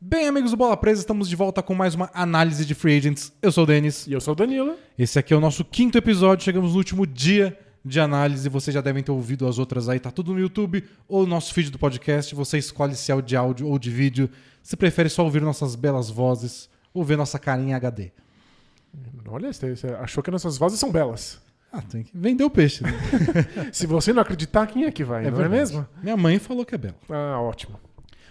Bem, amigos do Bola Presa, estamos de volta com mais uma análise de Free Agents. Eu sou o Denis. E eu sou o Danilo. Esse aqui é o nosso 5º episódio, chegamos no último dia de análise. Vocês já devem ter ouvido as outras aí, tá tudo no YouTube ou no nosso feed do podcast. Você escolhe se é de áudio ou de vídeo. Se prefere só ouvir nossas belas vozes ou ver nossa carinha HD. Olha, você achou que nossas vozes são belas. Ah, tem que vender o peixe. Né? Se você não acreditar, quem é que vai? Não é mesmo? Minha mãe falou que é bela. Ah, ótimo.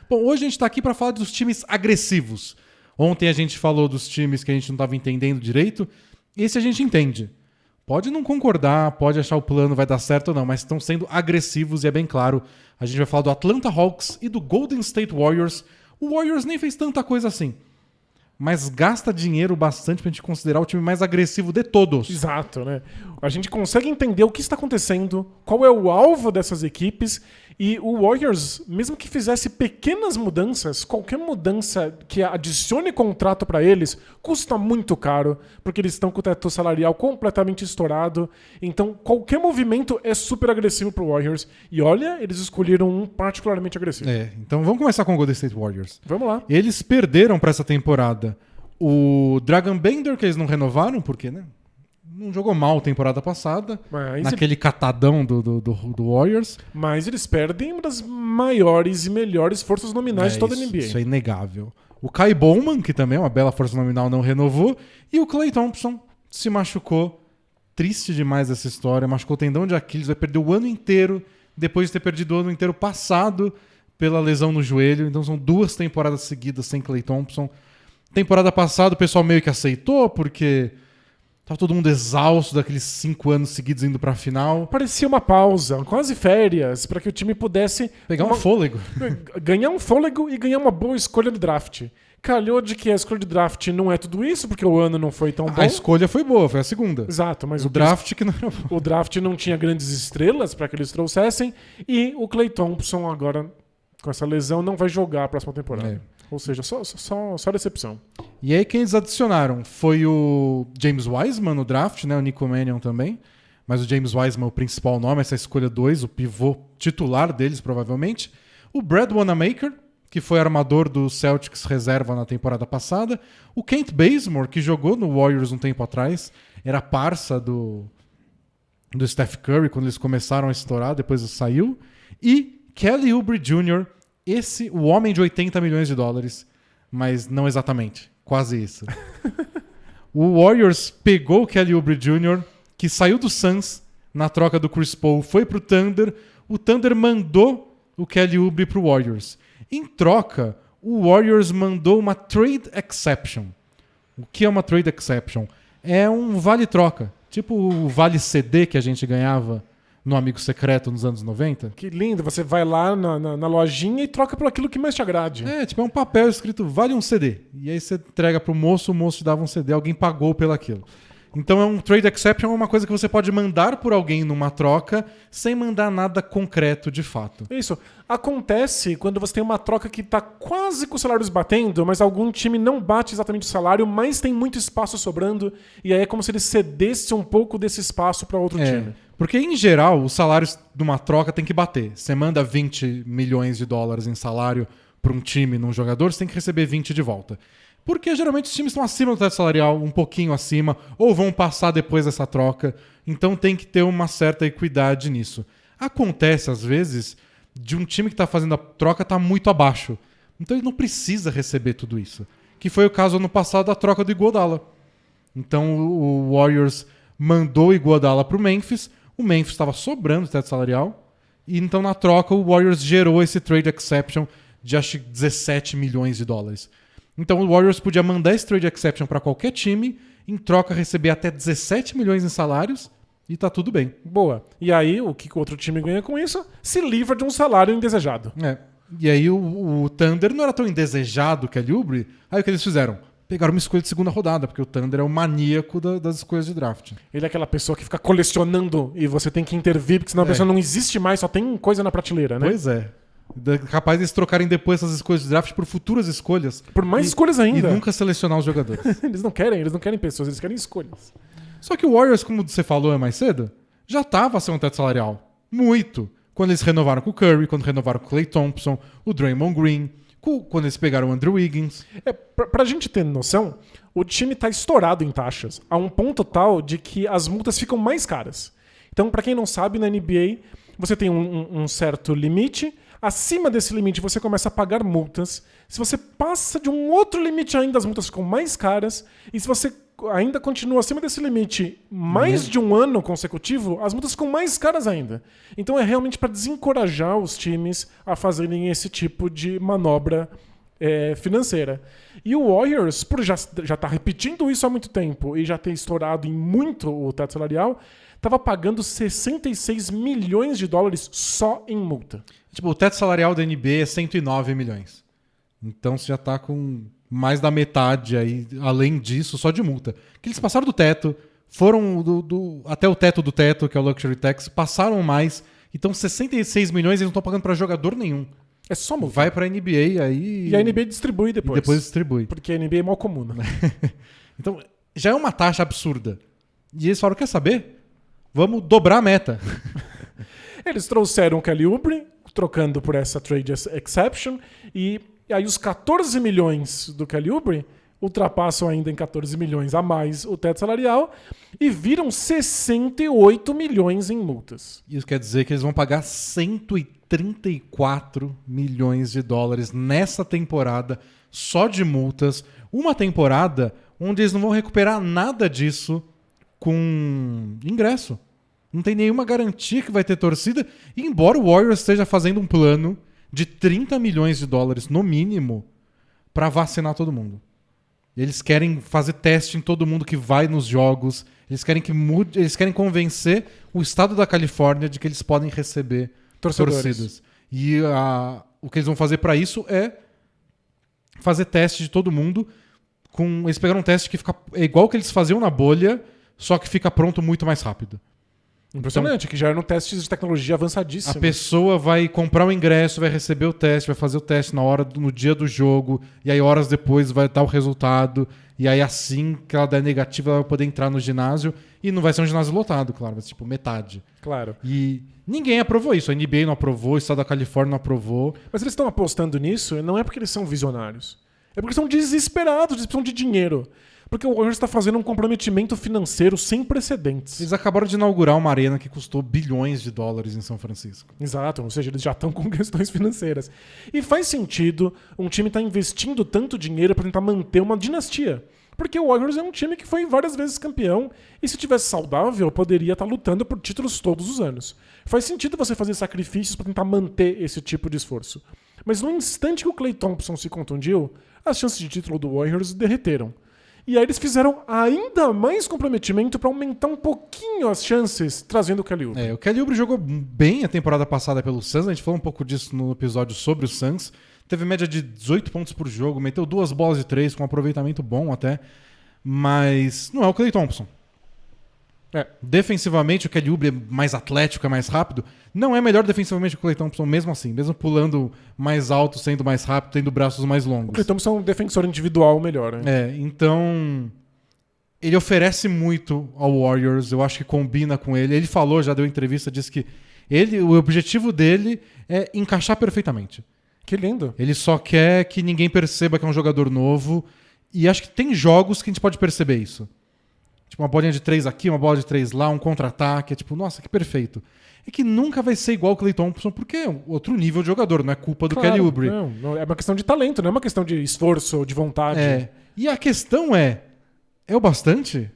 Bom, hoje a gente tá aqui para falar dos times agressivos. Ontem a gente falou dos times que a gente não estava entendendo direito. Esse a gente entende. Pode não concordar, pode achar o plano vai dar certo ou não, mas estão sendo agressivos e é bem claro. A gente vai falar do Atlanta Hawks e do Golden State Warriors. O Warriors nem fez tanta coisa assim, mas gasta dinheiro bastante pra gente considerar o time mais agressivo de todos. Exato, né? A gente consegue entender o que está acontecendo, qual é o alvo dessas equipes, e o Warriors, mesmo que fizesse pequenas mudanças, qualquer mudança que adicione contrato para eles, custa muito caro, porque eles estão com o teto salarial completamente estourado. Então, qualquer movimento é super agressivo pro Warriors. E olha, eles escolheram um particularmente agressivo. Então vamos começar com o Golden State Warriors. Vamos lá. Eles perderam pra essa temporada o Dragan Bender, que eles não renovaram, porque, né? Não jogou mal temporada passada, naquele catadão do Warriors. Mas eles perdem uma das maiores e melhores forças nominais de toda a NBA. Isso é inegável. O Kai Bowman, que também é uma bela força nominal, não renovou. E o Klay Thompson se machucou. Triste demais essa história. Machucou o tendão de Aquiles, vai perder o ano inteiro, depois de ter perdido o ano inteiro passado pela lesão no joelho. Então são 2 temporadas seguidas sem Klay Thompson. Temporada passada o pessoal meio que aceitou, porque tava todo mundo exausto daqueles 5 anos seguidos indo pra final. Parecia uma pausa, quase férias, para que o time pudesse pegar um fôlego. Ganhar um fôlego e ganhar uma boa escolha de draft. Calhou de que a escolha de draft não é tudo isso, porque o ano não foi tão bom. A escolha foi boa, foi a segunda. Exato, mas o draft que não era bom. O draft não tinha grandes estrelas para que eles trouxessem, e o Klay Thompson agora, com essa lesão, não vai jogar a próxima temporada. Ou seja, só decepção. E aí quem eles adicionaram foi o James Wiseman no draft, né? O Nico Mannion também. Mas o James Wiseman é o principal nome, essa escolha 2, o pivô titular deles, provavelmente. O Brad Wanamaker, que foi armador do Celtics reserva na temporada passada. O Kent Bazemore, que jogou no Warriors um tempo atrás. Era parça do Steph Curry quando eles começaram a estourar, depois saiu. E Kelly Oubre Jr., o homem de 80 milhões de dólares, mas não exatamente, quase isso. O Warriors pegou o Kelly Oubre Jr., que saiu do Suns na troca do Chris Paul, foi pro Thunder. O Thunder mandou o Kelly Oubre pro Warriors. Em troca, o Warriors mandou uma trade exception. O que é uma trade exception? É um vale-troca, tipo o vale CD que a gente ganhava no Amigo Secreto nos anos 90. Que lindo, você vai lá na lojinha e troca por aquilo que mais te agrade. É um papel escrito vale um CD. E aí você entrega pro moço, o moço te dava um CD, alguém pagou pelaquilo. Então é um trade exception, é uma coisa que você pode mandar por alguém numa troca sem mandar nada concreto de fato. Isso. Acontece quando você tem uma troca que tá quase com os salários batendo, mas algum time não bate exatamente o salário, mas tem muito espaço sobrando, e aí é como se ele cedesse um pouco desse espaço para outro time. Porque, em geral, os salários de uma troca tem que bater. Você manda 20 milhões de dólares em salário para um time, num jogador, você tem que receber 20 de volta. Porque, geralmente, os times estão acima do teto salarial, um pouquinho acima, ou vão passar depois dessa troca. Então, tem que ter uma certa equidade nisso. Acontece, às vezes, de um time que está fazendo a troca estar muito abaixo. Então, ele não precisa receber tudo isso. Que foi o caso ano passado da troca do Iguodala. Então, o Warriors mandou o Iguodala para o Memphis. O Memphis estava sobrando o teto salarial. E então, na troca, o Warriors gerou esse trade exception de, acho que, 17 milhões de dólares. Então, o Warriors podia mandar esse trade exception para qualquer time, em troca receber até 17 milhões em salários, e tá tudo bem. Boa. E aí, o que o outro time ganha com isso? Se livra de um salário indesejado. E aí, o Thunder não era tão indesejado que a Oubre. Aí, o que eles fizeram? Pegaram uma escolha de segunda rodada, porque o Thunder é o maníaco das escolhas de draft. Ele é aquela pessoa que fica colecionando e você tem que intervir, porque senão a pessoa não existe mais, só tem coisa na prateleira, né? Pois é. Capaz de eles trocarem depois essas escolhas de draft por futuras escolhas. Por mais escolhas ainda. E nunca selecionar os jogadores. Eles não querem pessoas, eles querem escolhas. Só que o Warriors, como você falou mais cedo, já estava acima do teto salarial. Muito. Quando eles renovaram com o Curry, quando renovaram com o Klay Thompson, o Draymond Green, Quando eles pegaram o Andrew Wiggins. Pra gente ter noção, o time tá estourado em taxas, a um ponto tal de que as multas ficam mais caras. Então, pra quem não sabe, na NBA, você tem um certo limite. Acima desse limite, você começa a pagar multas. Se você passa de um outro limite ainda, as multas ficam mais caras. E se você ainda continua acima desse limite mais de um ano consecutivo, as multas ficam mais caras ainda. Então é realmente para desencorajar os times a fazerem esse tipo de manobra financeira. E o Warriors, por já tá repetindo isso há muito tempo e já ter estourado em muito o teto salarial, estava pagando $66 milhões só em multa. Tipo, o teto salarial da NBA é 109 milhões. Então você já tá com mais da metade aí, além disso, só de multa. Que eles passaram do teto, foram até o teto do teto, que é o Luxury Tax, passaram mais. Então 66 milhões eles não estão pagando para jogador nenhum. É só multa. Vai pra NBA aí... E a NBA distribui depois. E depois distribui. Porque a NBA é mal comum, né? Então, já é uma taxa absurda. E eles falaram, quer saber? Vamos dobrar a meta. Eles trouxeram o Kelly Oubre, trocando por essa trade exception, e aí os 14 milhões do Kelly Oubre ultrapassam ainda em 14 milhões a mais o teto salarial e viram 68 milhões em multas. Isso quer dizer que eles vão pagar 134 milhões de dólares nessa temporada só de multas. Uma temporada onde eles não vão recuperar nada disso com ingresso. Não tem nenhuma garantia que vai ter torcida. E embora o Warriors esteja fazendo um plano de 30 milhões de dólares no mínimo para vacinar todo mundo. Eles querem fazer teste em todo mundo que vai nos jogos. Eles querem que mude, eles querem convencer o estado da Califórnia de que eles podem receber torcidas. E o que eles vão fazer para isso é fazer teste de todo mundo. Eles pegaram um teste que é igual que eles faziam na bolha, só que fica pronto muito mais rápido. Impressionante, que já eram testes de tecnologia avançadíssima. A pessoa vai comprar o ingresso, vai receber o teste, vai fazer o teste no dia do jogo, e aí horas depois vai dar o resultado, e aí assim que ela der negativa, ela vai poder entrar no ginásio, e não vai ser um ginásio lotado, claro, vai ser tipo metade. Claro. E ninguém aprovou isso, a NBA não aprovou, o estado da Califórnia não aprovou. Mas eles estão apostando nisso, não é porque eles são visionários, é porque são desesperados, eles precisam de dinheiro. Porque o Warriors está fazendo um comprometimento financeiro sem precedentes. Eles acabaram de inaugurar uma arena que custou bilhões de dólares em São Francisco. Exato, ou seja, eles já estão com questões financeiras. E faz sentido um time estar investindo tanto dinheiro para tentar manter uma dinastia. Porque o Warriors é um time que foi várias vezes campeão e se tivesse saudável, poderia estar lutando por títulos todos os anos. Faz sentido você fazer sacrifícios para tentar manter esse tipo de esforço. Mas no instante que o Klay Thompson se contundiu, as chances de título do Warriors derreteram. E aí eles fizeram ainda mais comprometimento para aumentar um pouquinho as chances, trazendo o Kelly Oubre. O Kelly Oubre jogou bem a temporada passada pelo Suns, a gente falou um pouco disso no episódio sobre o Suns. Teve média de 18 pontos por jogo, meteu 2 bolas de 3, com um aproveitamento bom até. Mas não é o Klay Thompson. Defensivamente, o Kelly Oubre é mais atlético, é mais rápido. Não é melhor defensivamente que o Klay Thompson, mesmo assim. Mesmo pulando mais alto, sendo mais rápido, tendo braços mais longos. O Klay Thompson é um defensor individual melhor. Né? Então... Ele oferece muito ao Warriors. Eu acho que combina com ele. Ele falou, já deu entrevista, disse que o objetivo dele é encaixar perfeitamente. Que lindo. Ele só quer que ninguém perceba que é um jogador novo. E acho que tem jogos que a gente pode perceber isso. Tipo, uma bolinha de 3 aqui, uma bola de 3 lá, um contra-ataque. É tipo, nossa, que perfeito. É que nunca vai ser igual o Klay Thompson, porque é outro nível de jogador, não é culpa do Kelly Oubre. Não, é uma questão de talento, não é uma questão de esforço, de vontade. E a questão é o bastante?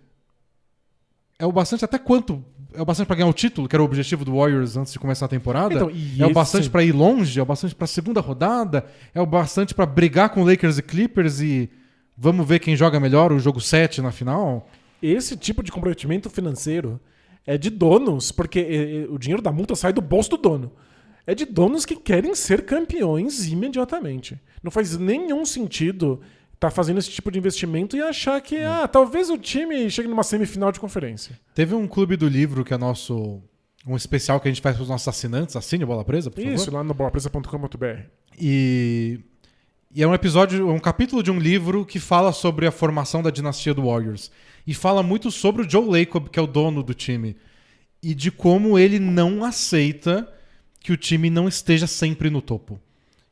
É o bastante até quanto? É o bastante pra ganhar o título, que era o objetivo do Warriors antes de começar a temporada? Então, o bastante pra ir longe? É o bastante pra segunda rodada? É o bastante pra brigar com Lakers e Clippers e vamos ver quem joga melhor o jogo 7 na final? Esse tipo de comprometimento financeiro é de donos, porque o dinheiro da multa sai do bolso do dono. É de donos que querem ser campeões imediatamente. Não faz nenhum sentido estar fazendo esse tipo de investimento e achar que talvez o time chegue numa semifinal de conferência. Teve um clube do livro que é um especial que a gente faz para os nossos assinantes. Assine o Bola Presa, por favor. Isso, lá no bolapresa.com.br. E é um capítulo de um livro que fala sobre a formação da dinastia do Warriors. E fala muito sobre o Joe Lacob, que é o dono do time. E de como ele não aceita que o time não esteja sempre no topo.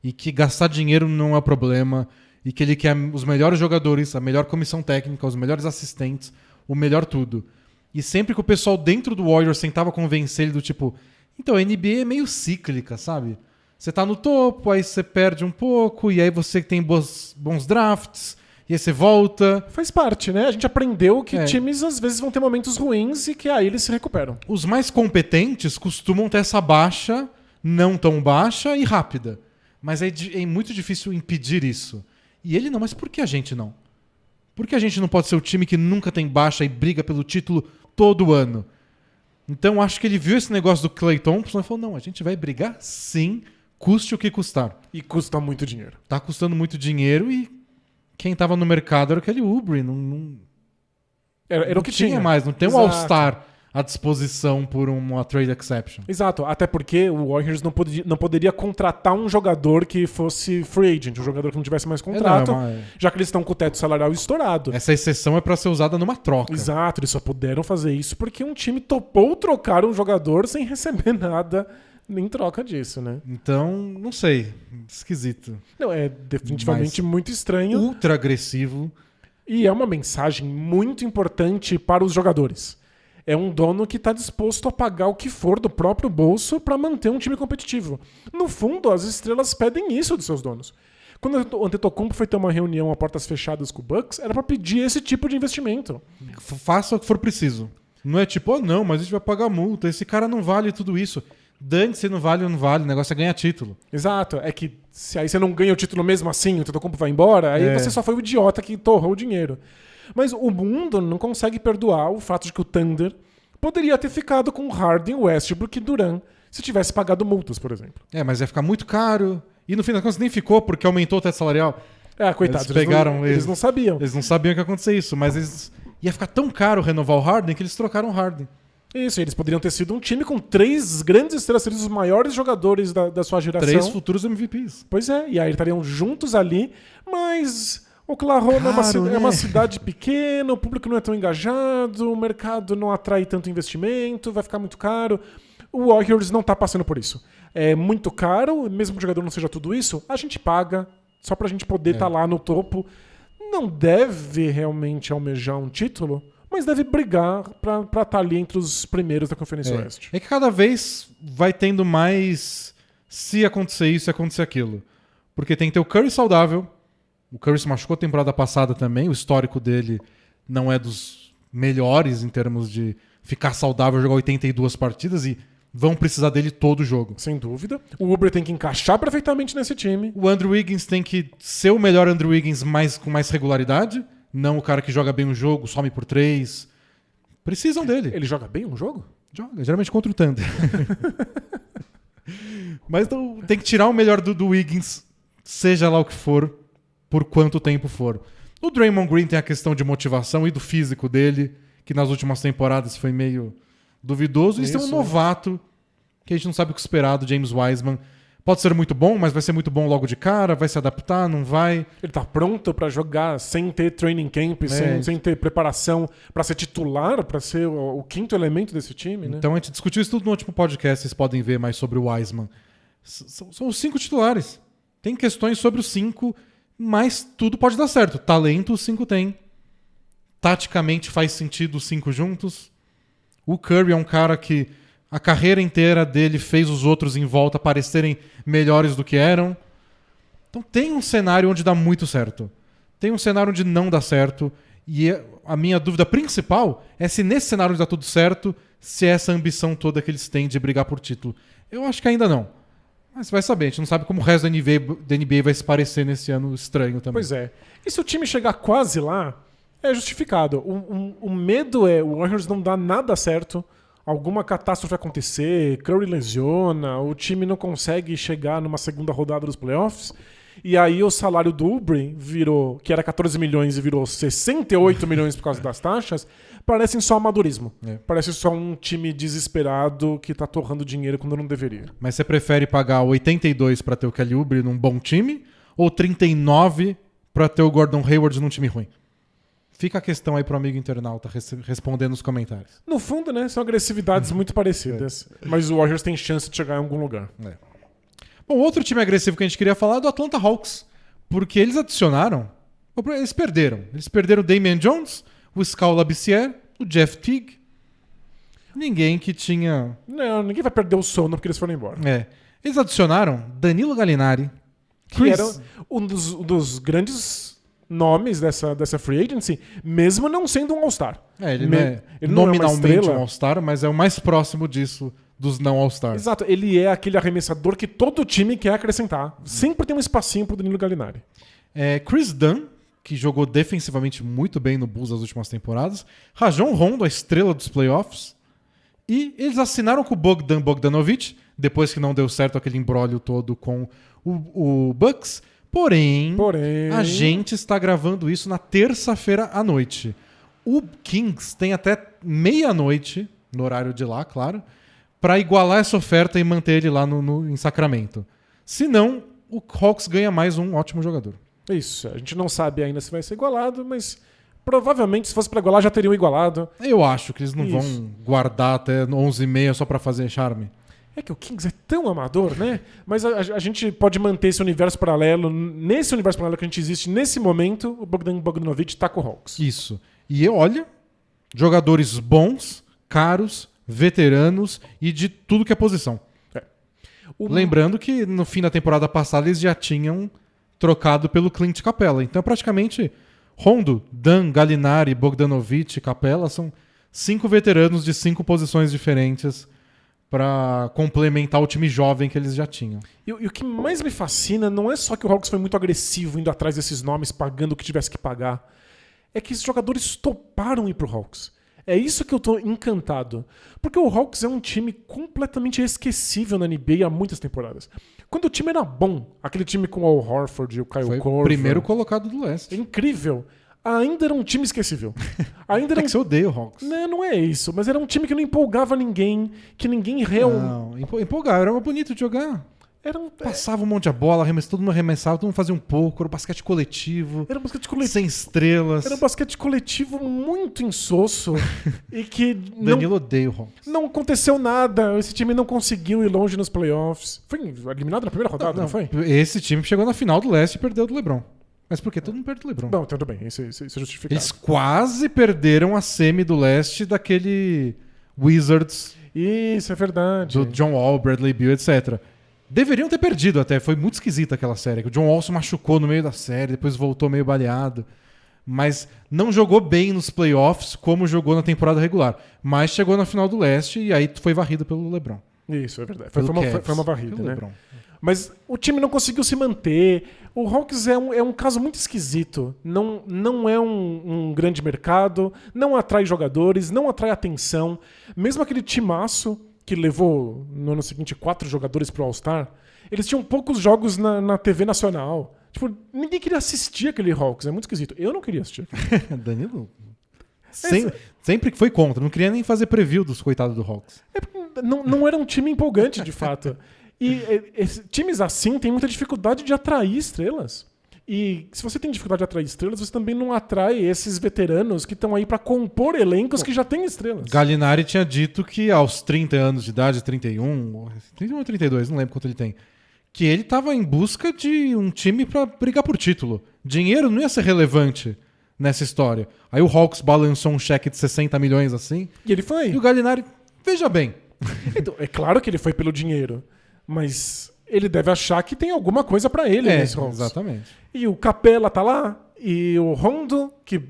e que gastar dinheiro não é o problema e que ele quer os melhores jogadores, a melhor comissão técnica, os melhores assistentes, o melhor tudo. E sempre que o pessoal dentro do Warriors tentava convencer ele do tipo, então a NBA é meio cíclica, sabe? Você tá no topo, aí você perde um pouco, e aí você tem bons drafts, e aí você volta. Faz parte, né? A gente aprendeu que times às vezes vão ter momentos ruins e que aí eles se recuperam. Os mais competentes costumam ter essa baixa, não tão baixa e rápida. Mas é muito difícil impedir isso. E ele não, mas por que a gente não? Por que a gente não pode ser o time que nunca tem baixa e briga pelo título todo ano? Então acho que ele viu esse negócio do Klay Thompson e falou, não, a gente vai brigar sim, custe o que custar. E custa muito dinheiro. Tá custando muito dinheiro e quem tava no mercado era aquele Oubre. Era o que tinha mais, não tem um Exato. All-Star à disposição por uma trade exception. Exato, até porque o Warriors não poderia contratar um jogador que fosse free agent, um jogador que não tivesse mais contrato, já que eles estão com o teto salarial estourado. Essa exceção é para ser usada numa troca. Exato, eles só puderam fazer isso porque um time topou trocar um jogador sem receber nada em troca disso, né? Então, não sei, esquisito. Não, é definitivamente muito estranho. Ultra agressivo. E é uma mensagem muito importante para os jogadores. É um dono que está disposto a pagar o que for do próprio bolso para manter um time competitivo. No fundo, as estrelas pedem isso dos seus donos. Quando o Antetokounmpo foi ter uma reunião a portas fechadas com o Bucks, era para pedir esse tipo de investimento. Faça o que for preciso. Não é tipo, não, mas a gente vai pagar multa, esse cara não vale tudo isso. Dane-se, não vale ou não vale, o negócio é ganhar título. Exato, é que se aí você não ganha o título mesmo assim, o Antetokounmpo vai embora, aí você só foi o idiota que torrou o dinheiro. Mas o mundo não consegue perdoar o fato de que o Thunder poderia ter ficado com Harden, Westbrook e Durant se tivesse pagado multas, por exemplo. Mas ia ficar muito caro. E no fim das contas nem ficou, porque aumentou o teto salarial. Coitados, eles não sabiam. Eles não sabiam que ia acontecer isso, mas ia ficar tão caro renovar o Harden que eles trocaram o Harden. Isso, eles poderiam ter sido um time com 3 grandes estrelas, seriam os maiores jogadores da sua geração. 3 futuros MVPs. Pois é, e aí eles estariam juntos ali, mas Oklahoma é uma cidade pequena, o público não é tão engajado, o mercado não atrai tanto investimento, vai ficar muito caro. O Warriors não está passando por isso. É muito caro, mesmo que o jogador não seja tudo isso, a gente paga só pra gente poder estar lá no topo. Não deve realmente almejar um título, mas deve brigar pra estar ali entre os primeiros da Conferência Oeste. É que cada vez vai tendo mais se acontecer isso e acontecer aquilo. Porque tem que ter o Curry saudável. O Curry se machucou a temporada passada também. O histórico dele não é dos melhores em termos de ficar saudável, jogar 82 partidas e vão precisar dele todo o jogo. Sem dúvida. O Oubre tem que encaixar perfeitamente nesse time. O Andrew Wiggins tem que ser o melhor Andrew Wiggins com mais regularidade. Não o cara que joga bem um jogo, some por 3. Precisam dele. Ele joga bem um jogo? Joga, geralmente contra o Thunder. Mas então, tem que tirar o melhor do Wiggins, seja lá o que for, por quanto tempo for. O Draymond Green tem a questão de motivação e do físico dele, que nas últimas temporadas foi meio duvidoso. E tem um novato, que a gente não sabe o que esperar, do James Wiseman. Pode ser muito bom, mas vai ser muito bom logo de cara, vai se adaptar, não vai. Ele tá pronto pra jogar sem ter training camp, sem ter preparação pra ser titular, pra ser o quinto elemento desse time, né? Então a gente discutiu isso tudo no último podcast, vocês podem ver mais sobre o Wiseman. São os 5 titulares. Tem questões sobre os 5, mas tudo pode dar certo. Talento os 5 tem. Taticamente faz sentido os 5 juntos. O Curry é um cara que a carreira inteira dele fez os outros em volta parecerem melhores do que eram. Então tem um cenário onde dá muito certo. Tem um cenário onde não dá certo. E a minha dúvida principal é se nesse cenário onde dá tudo certo, se é essa ambição toda que eles têm de brigar por título. Eu acho que ainda não. Mas você vai saber, a gente não sabe como o resto da NBA vai se parecer nesse ano estranho também. Pois é. E se o time chegar quase lá, é justificado. O medo é o Warriors não dar nada certo, alguma catástrofe acontecer, Curry lesiona, o time não consegue chegar numa segunda rodada dos playoffs, e aí o salário do Oubre virou, que era 14 milhões e virou 68 milhões por causa das taxas, parecem só amadorismo. Parece só um time desesperado que tá torrando dinheiro quando não deveria. Mas você prefere pagar 82 para ter o Kelly Oubre num bom time ou 39 para ter o Gordon Hayward num time ruim? Fica a questão aí pro amigo internauta responder nos comentários. No fundo, né, são agressividades muito parecidas. Mas o Warriors tem chance de chegar em algum lugar. Bom, outro time agressivo que a gente queria falar é do Atlanta Hawks. Porque eles adicionaram... Eles perderam. Eles perderam o Damian Jones, o Skal Labissière, o Jeff Teague. Ninguém que tinha... Não, ninguém vai perder o sono porque eles foram embora. Eles adicionaram Danilo Gallinari. Que era um dos grandes nomes dessa free agency, mesmo não sendo um All-Star. Ele não é nominalmente um All-Star, mas é o mais próximo disso dos não All-Stars. Exato, ele é aquele arremessador que todo time quer acrescentar. Sempre tem um espacinho pro Danilo Gallinari. Chris Dunn, que jogou defensivamente muito bem no Bulls nas últimas temporadas. Rajon Rondo, a estrela dos playoffs. E eles assinaram com o Bogdan Bogdanovic, depois que não deu certo aquele imbróglio todo com o Bucks. Porém, a gente está gravando isso na terça-feira à noite. O Kings tem até meia-noite, no horário de lá, claro, para igualar essa oferta e manter ele lá em Sacramento. Se não, o Hawks ganha mais um ótimo jogador. Isso, a gente não sabe ainda se vai ser igualado, mas provavelmente se fosse para igualar já teriam igualado. Eu acho que eles não vão guardar até 11h30 só para fazer charme. É que o Kings é tão amador, né? Mas a gente pode manter esse universo paralelo. Nesse universo paralelo que a gente existe nesse momento, o Bogdan Bogdanovic tá com o Hawks. Isso. E olha, jogadores bons, caros, veteranos e de tudo que é posição. Lembrando que no fim da temporada passada eles já tinham trocado pelo Clint Capela. Então praticamente Rondo, Dunn, Gallinari, Bogdanovic e Capela são 5 veteranos de 5 posições diferentes para complementar o time jovem que eles já tinham. E o que mais me fascina não é só que o Hawks foi muito agressivo indo atrás desses nomes, pagando o que tivesse que pagar. É que esses jogadores toparam ir pro Hawks. É isso que eu tô encantado. Porque o Hawks é um time completamente esquecível na NBA há muitas temporadas. Quando o time era bom, aquele time com o Al Horford e o Kyle Korver... Foi o primeiro colocado do leste. É incrível. Ainda era um time esquecível. Ainda era que você odeia o Hawks. Não é isso. Mas era um time que não empolgava ninguém, que ninguém realmente... Não, empolgava. Era bonito de jogar. Passava um monte de bola, todo mundo arremessava, todo mundo fazia um pouco, era um basquete coletivo. Era um basquete coletivo. Sem estrelas. Era um basquete coletivo muito insosso. E que Danilo odeia o Hawks. Não aconteceu nada. Esse time não conseguiu ir longe nos playoffs. Foi eliminado na primeira rodada, não foi? Esse time chegou na final do leste e perdeu do LeBron. Mas por quê? Todo mundo perde do LeBron. Não, tudo bem. Isso é justificado. Eles quase perderam a semi do leste daquele Wizards. Isso, é verdade. Do John Wall, Bradley Beal, etc. Deveriam ter perdido até. Foi muito esquisita aquela série. O John Wall se machucou no meio da série, depois voltou meio baleado. Mas não jogou bem nos playoffs como jogou na temporada regular. Mas chegou na final do leste e aí foi varrido pelo LeBron. Isso, é verdade. Foi uma varrida, né? LeBron. Mas o time não conseguiu se manter. O Hawks é um caso muito esquisito. Não é um grande mercado, não atrai jogadores, não atrai atenção. Mesmo aquele timaço que levou no ano seguinte 4 jogadores pro All-Star, eles tinham poucos jogos na TV nacional. Tipo, ninguém queria assistir aquele Hawks. É muito esquisito. Eu não queria assistir. Danilo... Sempre que foi contra. Não queria nem fazer preview dos coitados do Hawks. Não era um time empolgante, de fato. E times assim têm muita dificuldade de atrair estrelas. E se você tem dificuldade de atrair estrelas, você também não atrai esses veteranos que estão aí para compor elencos que já têm estrelas. Gallinari tinha dito que aos 30 anos de idade, 31 ou 32, não lembro quanto ele tem, que ele estava em busca de um time para brigar por título. Dinheiro não ia ser relevante nessa história. Aí o Hawks balançou um cheque de 60 milhões assim. E ele foi. E o Gallinari, veja bem. Então, é claro que ele foi pelo dinheiro. Mas ele deve achar que tem alguma coisa pra ele nesse Hawks. Exatamente. E o Capela tá lá, e o Rondo, que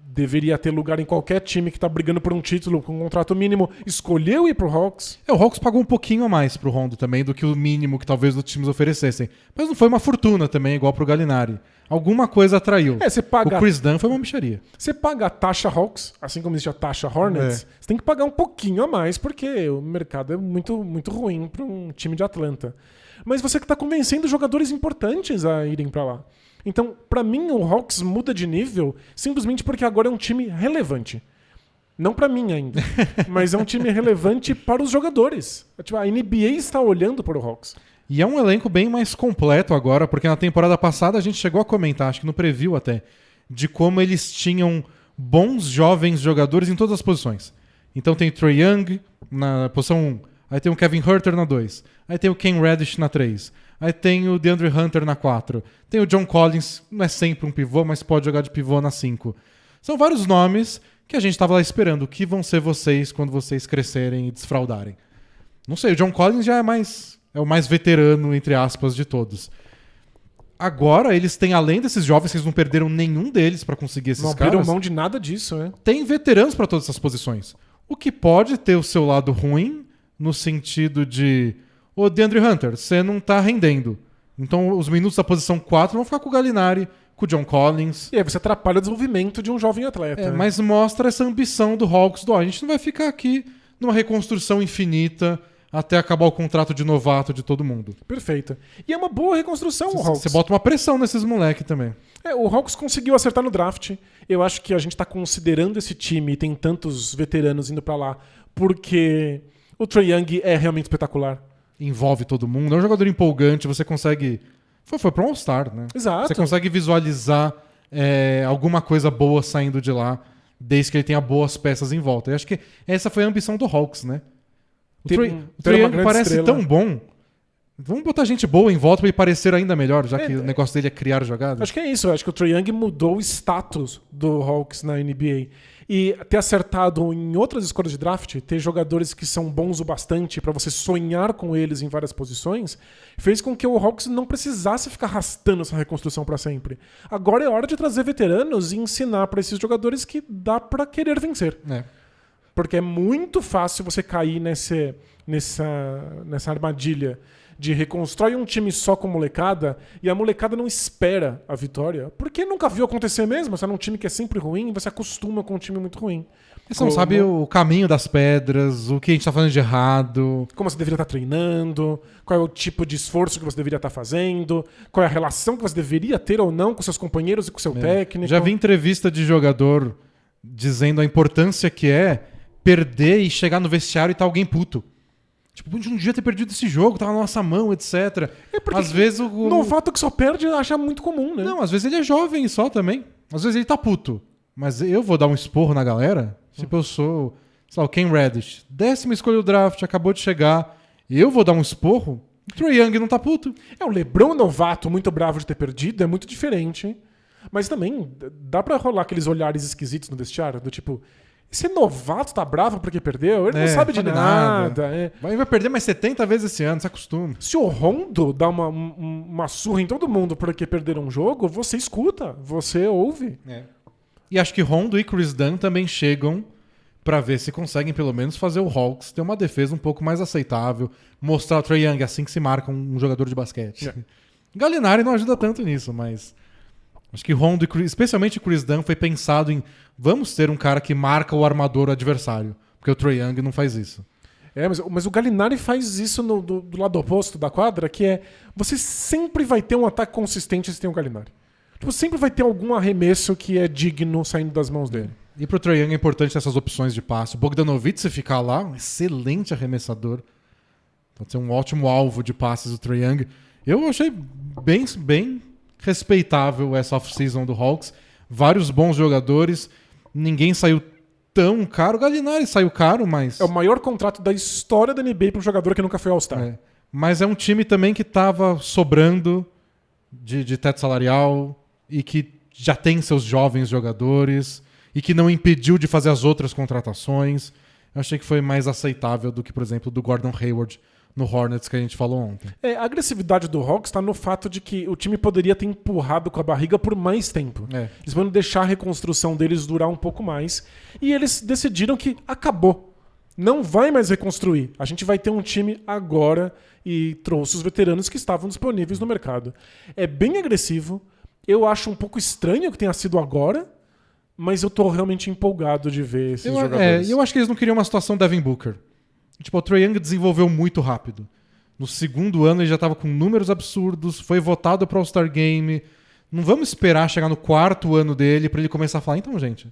deveria ter lugar em qualquer time que tá brigando por um título com um contrato mínimo, escolheu ir pro Hawks. O Hawks pagou um pouquinho a mais pro Rondo também do que o mínimo que talvez os times oferecessem. Mas não foi uma fortuna também, igual pro Gallinari. Alguma coisa atraiu. Você paga... O Chris Dunn foi uma bicharia. Você paga a taxa Hawks, assim como existe a taxa Hornets, você tem que pagar um pouquinho a mais, porque o mercado é muito, muito ruim para um time de Atlanta. Mas você que está convencendo jogadores importantes a irem para lá. Então, para mim, o Hawks muda de nível simplesmente porque agora é um time relevante. Não para mim ainda, mas é um time relevante para os jogadores. A NBA está olhando para o Hawks. E é um elenco bem mais completo agora, porque na temporada passada a gente chegou a comentar, acho que no preview até, de como eles tinham bons jovens jogadores em todas as posições. Então tem Trae Young na posição 1, aí tem o Kevin Huerter na 2, aí tem o Ken Reddish na 3, Aí tem o DeAndre Hunter na 4. Tem o John Collins, não é sempre um pivô, mas pode jogar de pivô na 5. São vários nomes que a gente estava lá esperando. O que vão ser vocês quando vocês crescerem e desfraudarem? Não sei, o John Collins já é o mais veterano, entre aspas, de todos. Agora, eles têm, além desses jovens, eles não perderam nenhum deles para conseguir esses caras. Não abriram mão de nada disso, né? Tem veteranos para todas essas posições. O que pode ter o seu lado ruim, no sentido de... Ô, DeAndre Hunter, você não tá rendendo. Então, os minutos da posição 4 vão ficar com o Gallinari, com o John Collins. E aí você atrapalha o desenvolvimento de um jovem atleta. Né? Mas mostra essa ambição do Hawks. A gente não vai ficar aqui numa reconstrução infinita até acabar o contrato de novato de todo mundo. Perfeito. E é uma boa reconstrução o Hawks. Você bota uma pressão nesses moleques também. O Hawks conseguiu acertar no draft. Eu acho que a gente tá considerando esse time e tem tantos veteranos indo pra lá porque o Trae Young é realmente espetacular. Envolve todo mundo. É um jogador empolgante. Você consegue... Foi para um All-Star, né? Exato. Você consegue visualizar alguma coisa boa saindo de lá, desde que ele tenha boas peças em volta. Eu acho que essa foi a ambição do Hawks, né? O Trae Young parece estrela. Tão bom. Vamos botar gente boa em volta para ele parecer ainda melhor, já que o negócio dele é criar jogadas. Acho que é isso. Acho que o Trae Young mudou o status do Hawks na NBA. E ter acertado em outras escolhas de draft, ter jogadores que são bons o bastante para você sonhar com eles em várias posições, fez com que o Hawks não precisasse ficar arrastando essa reconstrução para sempre. Agora é hora de trazer veteranos e ensinar para esses jogadores que dá para querer vencer. Porque é muito fácil você cair nessa armadilha de reconstrói um time só com molecada e a molecada não espera a vitória, porque nunca viu acontecer mesmo. Você é um time que é sempre ruim, você acostuma com um time muito ruim. Você não sabe o caminho das pedras, o que a gente tá fazendo de errado. Como você deveria estar treinando, qual é o tipo de esforço que você deveria estar fazendo, qual é a relação que você deveria ter ou não com seus companheiros e com seu técnico. Já vi entrevista de jogador dizendo a importância que é perder e chegar no vestiário e tá alguém puto. Tipo, a gente não devia ter perdido esse jogo, tava na nossa mão, etc. Às vezes o novato que só perde acha muito comum, né? Não, às vezes ele é jovem só também. Às vezes ele tá puto. Mas eu vou dar um esporro na galera? Tipo, eu sou, sei lá, o Ken Reddish. 10ª escolha do draft, acabou de chegar. Eu vou dar um esporro? O Trae Young não tá puto. O LeBron novato, muito bravo de ter perdido, é muito diferente. Mas também dá pra rolar aqueles olhares esquisitos no vestiário, do tipo... Esse novato tá bravo porque perdeu? Ele não sabe de nada. Vai perder mais 70 vezes esse ano, se acostuma. Se o Rondo dá uma surra em todo mundo porque perderam um jogo, você escuta, você ouve. E acho que Rondo e Chris Dunn também chegam pra ver se conseguem pelo menos fazer o Hawks ter uma defesa um pouco mais aceitável, mostrar o Trae Young assim que se marca um jogador de basquete. Gallinari não ajuda tanto nisso, mas... Acho que Rondo, especialmente Chris Dunn, foi pensado em vamos ter um cara que marca o armador adversário. Porque o Trae Young não faz isso. Mas o Gallinari faz isso do lado oposto da quadra, que é você sempre vai ter um ataque consistente se tem um Gallinari. Tipo, sempre vai ter algum arremesso que é digno saindo das mãos dele. E pro Trae Young é importante essas opções de passe. O Bogdanovic, se ficar lá, um excelente arremessador. Pode ser um ótimo alvo de passes do Trae Young. Eu achei bem respeitável essa off-season do Hawks. Vários bons jogadores. Ninguém saiu tão caro. O Gallinari saiu caro, mas... É o maior contrato da história da NBA para um jogador que nunca foi All-Star. Mas é um time também que estava sobrando de teto salarial e que já tem seus jovens jogadores e que não impediu de fazer as outras contratações. Eu achei que foi mais aceitável do que, por exemplo, do Gordon Hayward no Hornets que a gente falou ontem. A agressividade do Hawks está no fato de que o time poderia ter empurrado com a barriga por mais tempo. Eles vão deixar a reconstrução deles durar um pouco mais. E eles decidiram que acabou. Não vai mais reconstruir. A gente vai ter um time agora e trouxe os veteranos que estavam disponíveis no mercado. É bem agressivo. Eu acho um pouco estranho que tenha sido agora, mas eu tô realmente empolgado de ver esses jogadores. Eu acho que eles não queriam uma situação Devin Booker. Tipo, o Trae Young desenvolveu muito rápido. No segundo ano ele já estava com números absurdos, foi votado para o All-Star Game. Não vamos esperar chegar no 4º ano dele para ele começar a falar, então, gente,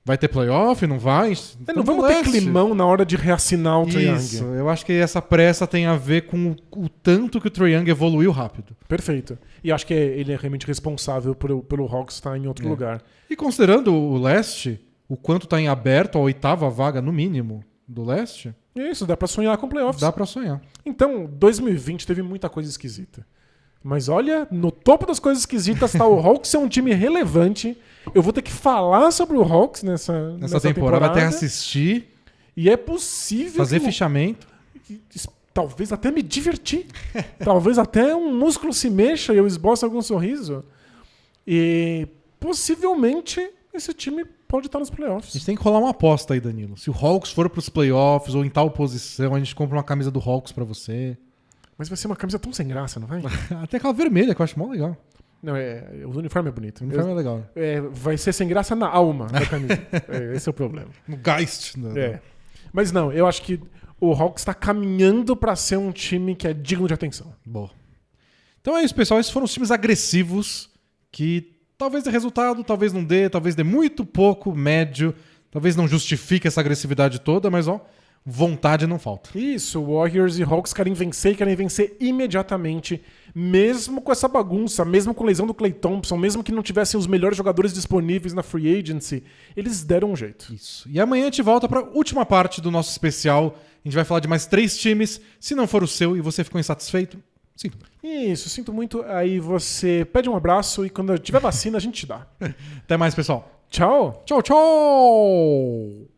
vai ter playoff? Não vai? Não vamos ter climão na hora de reassinar o Trae Young. Isso, eu acho que essa pressa tem a ver com o tanto que o Trae Young evoluiu rápido. Perfeito. E acho que ele é realmente responsável pelo Hawks estar em outro lugar. E considerando o leste, o quanto está em aberto, a 8ª vaga no mínimo do leste... Isso, dá pra sonhar com playoffs. Dá pra sonhar. Então, 2020 teve muita coisa esquisita. Mas olha, no topo das coisas esquisitas tá o Hawks ser um time relevante. Eu vou ter que falar sobre o Hawks nessa temporada. Até assistir. E é possível... Fazer fichamento. Talvez até me divertir. Talvez até um músculo se mexa e eu esboço algum sorriso. E possivelmente esse time pode estar nos A playoffs. gente tem que rolar uma aposta aí, Danilo. Se o Hawks for pros playoffs ou em tal posição, a gente compra uma camisa do Hawks pra você. Mas vai ser uma camisa tão sem graça, não vai? Até aquela vermelha, que eu acho mó legal. Não, o uniforme é bonito. O uniforme é legal. Vai ser sem graça na alma da camisa. Esse é o problema. No Geist. Mas não, eu acho que o Hawks está caminhando para ser um time que é digno de atenção. Boa. Então é isso, pessoal. Esses foram os times agressivos que talvez dê resultado, talvez não dê, talvez dê muito pouco, médio, talvez não justifique essa agressividade toda, mas vontade não falta. Isso, Warriors e Hawks querem vencer imediatamente, mesmo com essa bagunça, mesmo com a lesão do Klay Thompson, mesmo que não tivessem os melhores jogadores disponíveis na free agency, eles deram um jeito. Isso. E amanhã a gente volta para a última parte do nosso especial. A gente vai falar de mais 3 times. Se não for o seu e você ficou insatisfeito, sinto. Isso, sinto muito. Aí você pede um abraço e quando tiver vacina a gente te dá. Até mais, pessoal. Tchau. Tchau, tchau!